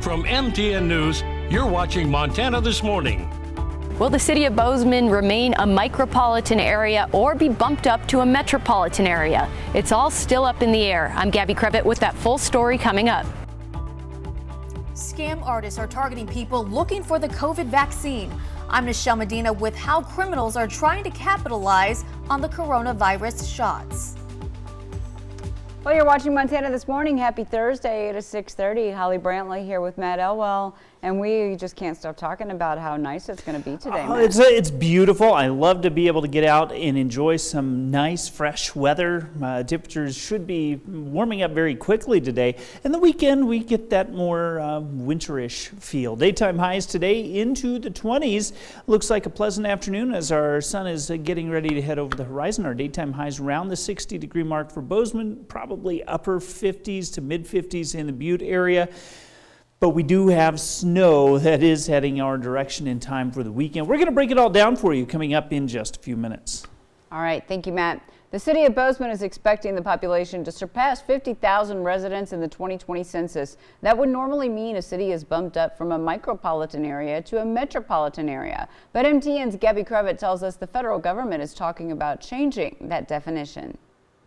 From MTN News, you're watching Montana This Morning. Will the city of Bozeman remain a micropolitan area or be bumped up to a metropolitan area? It's all still up in the air. I'm Gabby Crevitt with that full story coming up. Scam artists are targeting people looking for the COVID vaccine. I'm Nichelle Medina with how criminals are trying to capitalize on the coronavirus shots. Well, you're watching Montana This Morning. Happy Thursday. It is 6:30. Holly Brantley here with Matt Elwell. And we just can't stop talking about how nice it's going to be today, Matt. It's beautiful. I love to be able to get out and enjoy some nice, fresh weather. Temperatures should be warming up very quickly today. And the weekend, we get that more winterish feel. Daytime highs today into the 20s. Looks like a pleasant afternoon as our sun is getting ready to head over the horizon. Our daytime highs around the 60-degree mark for Bozeman, probably upper 50s to mid 50s in the Butte area. But we do have snow that is heading our direction in time for the weekend. We're going to break it all down for you coming up in just a few minutes. All right. Thank you, Matt. The city of Bozeman is expecting the population to surpass 50,000 residents in the 2020 census. That would normally mean a city is bumped up from a micropolitan area to a metropolitan area. But MTN's Gabby Crevitt tells us the federal government is talking about changing that definition.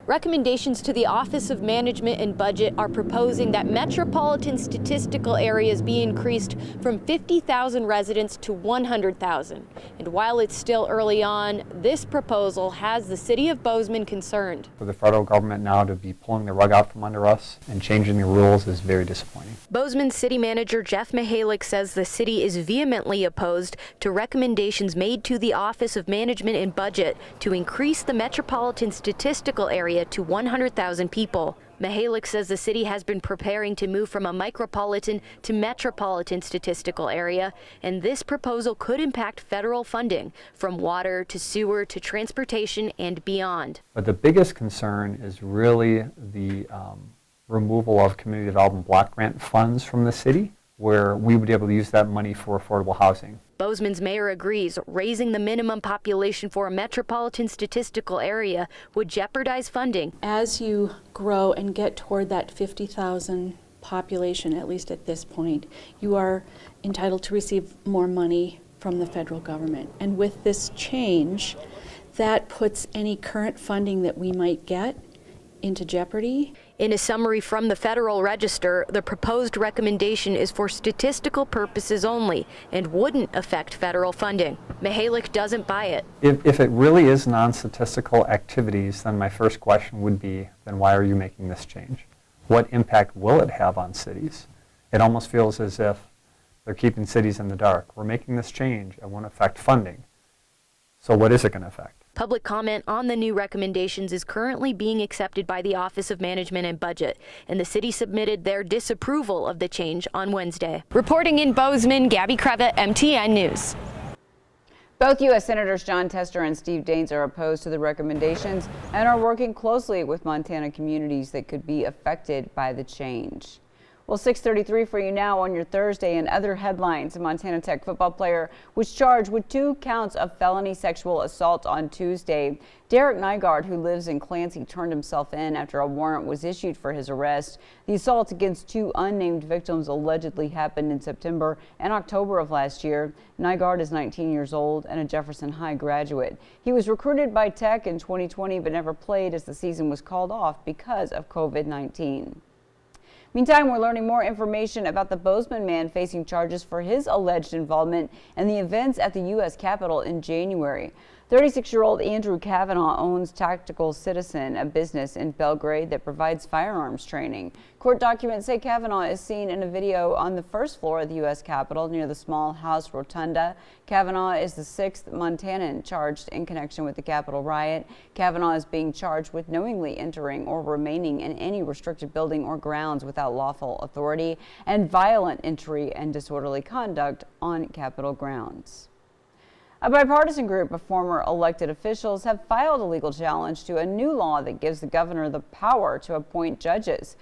Recommendations to the Office of Management and Budget are proposing that metropolitan statistical areas be increased from 50,000 residents to 100,000. And while it's still early on, this proposal has the city of Bozeman concerned. For the federal government now to be pulling the rug out from under us and changing the rules is very disappointing. Bozeman City Manager Jeff Mihalik says the city is vehemently opposed to recommendations made to the Office of Management and Budget to increase the metropolitan statistical area to 100,000 people. Mihalik says the city has been preparing to move from a micropolitan to metropolitan statistical area, and this proposal could impact federal funding from water to sewer to transportation and beyond. But the biggest concern is really the removal of community development block grant funds from the city, where we would be able to use that money for affordable housing. Bozeman's mayor agrees raising the minimum population for a metropolitan statistical area would jeopardize funding. As you grow and get toward that 50,000 population, at least at this point, you are entitled to receive more money from the federal government. And with this change, that puts any current funding that we might get into jeopardy. In a summary from the Federal Register, the proposed recommendation is for statistical purposes only and wouldn't affect federal funding. Mihalik doesn't buy it. If it really is non-statistical activities, then my first question would be, then why are you making this change? What impact will it have on cities? It almost feels as if they're keeping cities in the dark. We're making this change. It won't affect funding. So what is it going to affect? Public comment on the new recommendations is currently being accepted by the Office of Management and Budget, and the city submitted their disapproval of the change on Wednesday. Reporting in Bozeman, Gabby Crevitt, MTN News. Both U.S. Senators John Tester and Steve Daines are opposed to the recommendations and are working closely with Montana communities that could be affected by the change. Well, 6:33 for you now on your Thursday. And other headlines. A Montana Tech football player was charged with 2 counts of felony sexual assault on Tuesday. Derek Nygaard, who lives in Clancy, turned himself in after a warrant was issued for his arrest. The assaults against 2 unnamed victims allegedly happened in September and October of last year. Nygaard is 19 years old and a Jefferson High graduate. He was recruited by Tech in 2020 but never played as the season was called off because of COVID-19. Meantime, we're learning more information about the Bozeman man facing charges for his alleged involvement in the events at the U.S. Capitol in January. 36-year-old Andrew Cavanaugh owns Tactical Citizen, a business in Belgrade that provides firearms training. Court documents say Cavanaugh is seen in a video on the first floor of the U.S. Capitol near the small House Rotunda. Cavanaugh is the 6th Montanan charged in connection with the Capitol riot. Cavanaugh is being charged with knowingly entering or remaining in any restricted building or grounds without lawful authority and violent entry and disorderly conduct on Capitol grounds. A bipartisan group of former elected officials have filed a legal challenge to a new law that gives the governor the power to appoint judges.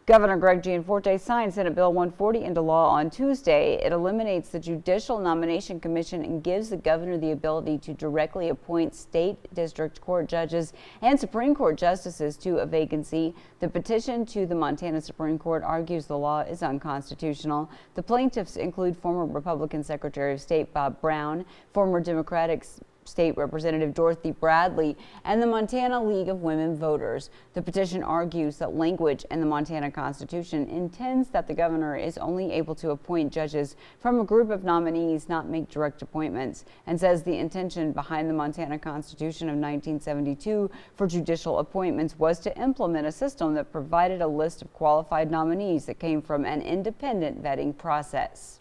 Governor Greg Gianforte signed Senate Bill 140 into law on Tuesday. It eliminates the Judicial Nomination Commission and gives the governor the ability to directly appoint state district court judges and Supreme Court justices to a vacancy. The petition to the Montana Supreme Court argues the law is unconstitutional. The plaintiffs include former Republican Secretary of State Bob Brown, former Democratic State Representative Dorothy Bradley, and the Montana League of Women Voters. The petition argues that language in the Montana Constitution intends that the governor is only able to appoint judges from a group of nominees, not make direct appointments, and says the intention behind the Montana Constitution of 1972 for judicial appointments was to implement a system that provided a list of qualified nominees that came from an independent vetting process.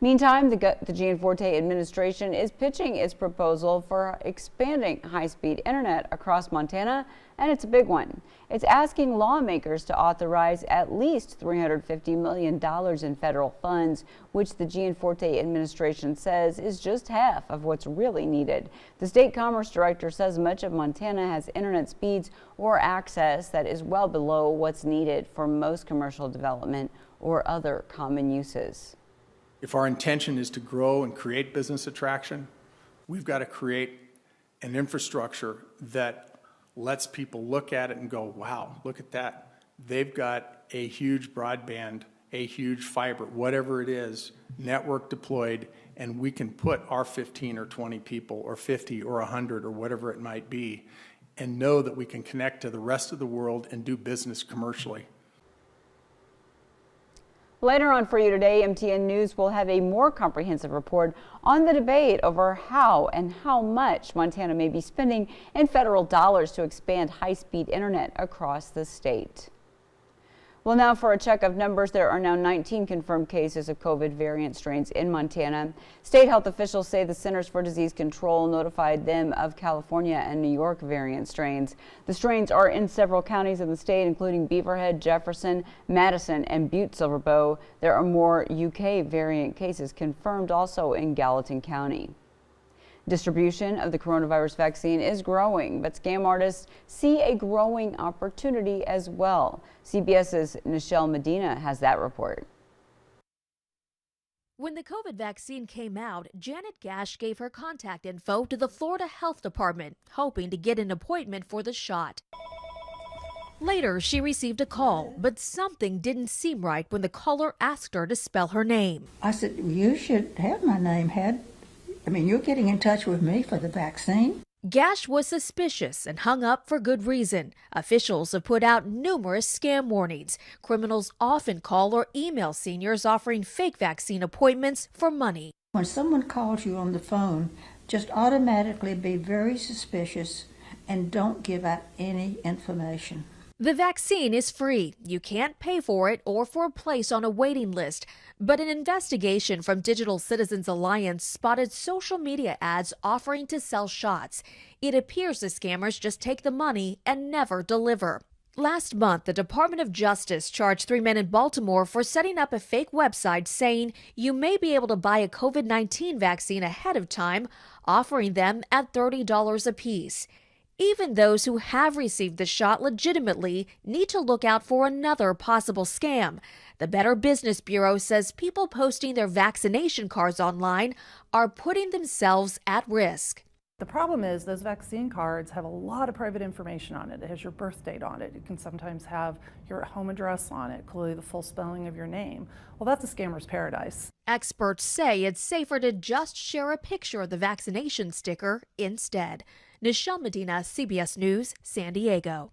Meantime, the Gianforte administration is pitching its proposal for expanding high-speed internet across Montana, and it's a big one. It's asking lawmakers to authorize at least $350 million in federal funds, which the Gianforte administration says is just half of what's really needed. The state commerce director says much of Montana has internet speeds or access that is well below what's needed for most commercial development or other common uses. If our intention is to grow and create business attraction, we've got to create an infrastructure that lets people look at it and go, wow, look at that. They've got a huge broadband, a huge fiber, whatever it is, network deployed, and we can put our 15 or 20 people or 50 or 100 or whatever it might be and know that we can connect to the rest of the world and do business commercially. Later on for you today, MTN News will have a more comprehensive report on the debate over how and how much Montana may be spending in federal dollars to expand high-speed internet across the state. Well, now for a check of numbers, there are now 19 confirmed cases of COVID variant strains in Montana. State health officials say the Centers for Disease Control notified them of California and New York variant strains. The strains are in several counties in the state, including Beaverhead, Jefferson, Madison, and Butte-Silver Bow. There are more UK variant cases confirmed also in Gallatin County. Distribution of the coronavirus vaccine is growing, but scam artists see a growing opportunity as well. CBS's Nichelle Medina has that report. When the COVID vaccine came out, Janet Gash gave her contact info to the Florida Health Department, hoping to get an appointment for the shot. Later, she received a call, but something didn't seem right when the caller asked her to spell her name. I said, you should have my name, you're getting in touch with me for the vaccine. Gash was suspicious and hung up for good reason. Officials have put out numerous scam warnings. Criminals often call or email seniors offering fake vaccine appointments for money. When someone calls you on the phone, just automatically be very suspicious and don't give out any information. The vaccine is free. You can't pay for it or for a place on a waiting list. But an investigation from Digital Citizens Alliance spotted social media ads offering to sell shots. It appears the scammers just take the money and never deliver. Last month, the Department of Justice charged 3 men in Baltimore for setting up a fake website saying you may be able to buy a COVID-19 vaccine ahead of time, offering them at $30 apiece. Even those who have received the shot legitimately need to look out for another possible scam. The Better Business Bureau says people posting their vaccination cards online are putting themselves at risk. The problem is those vaccine cards have a lot of private information on it. It has your birth date on it. It can sometimes have your home address on it, clearly the full spelling of your name. Well, that's a scammer's paradise. Experts say it's safer to just share a picture of the vaccination sticker instead. Nichelle Medina, CBS News, San Diego.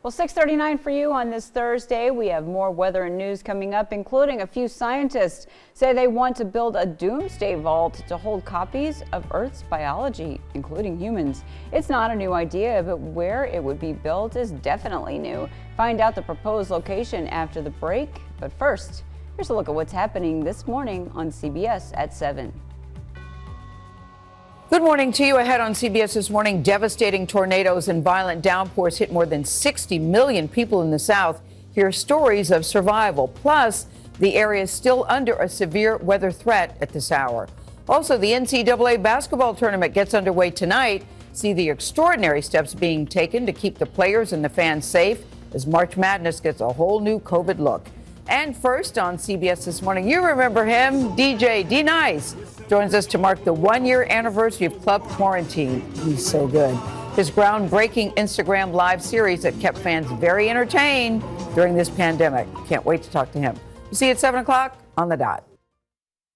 Well, 6:39 for you on this Thursday. We have more weather and news coming up, including a few scientists say they want to build a doomsday vault to hold copies of Earth's biology, including humans. It's not a new idea, but where it would be built is definitely new. Find out the proposed location after the break. But first, here's a look at what's happening this morning on CBS at 7. Good morning to you. Ahead on CBS this morning, devastating tornadoes and violent downpours hit more than 60 million people in the South. Hear stories of survival. Plus, the area is still under a severe weather threat at this hour. Also, the NCAA basketball tournament gets underway tonight. See the extraordinary steps being taken to keep the players and the fans safe. as March Madness gets a whole new COVID look. And first on CBS This Morning, you remember him, DJ D-Nice, joins us to mark the 1-year anniversary of Club Quarantine. He's so good. His groundbreaking Instagram Live series that kept fans very entertained during this pandemic. Can't wait to talk to him. You see you at 7 o'clock on the dot.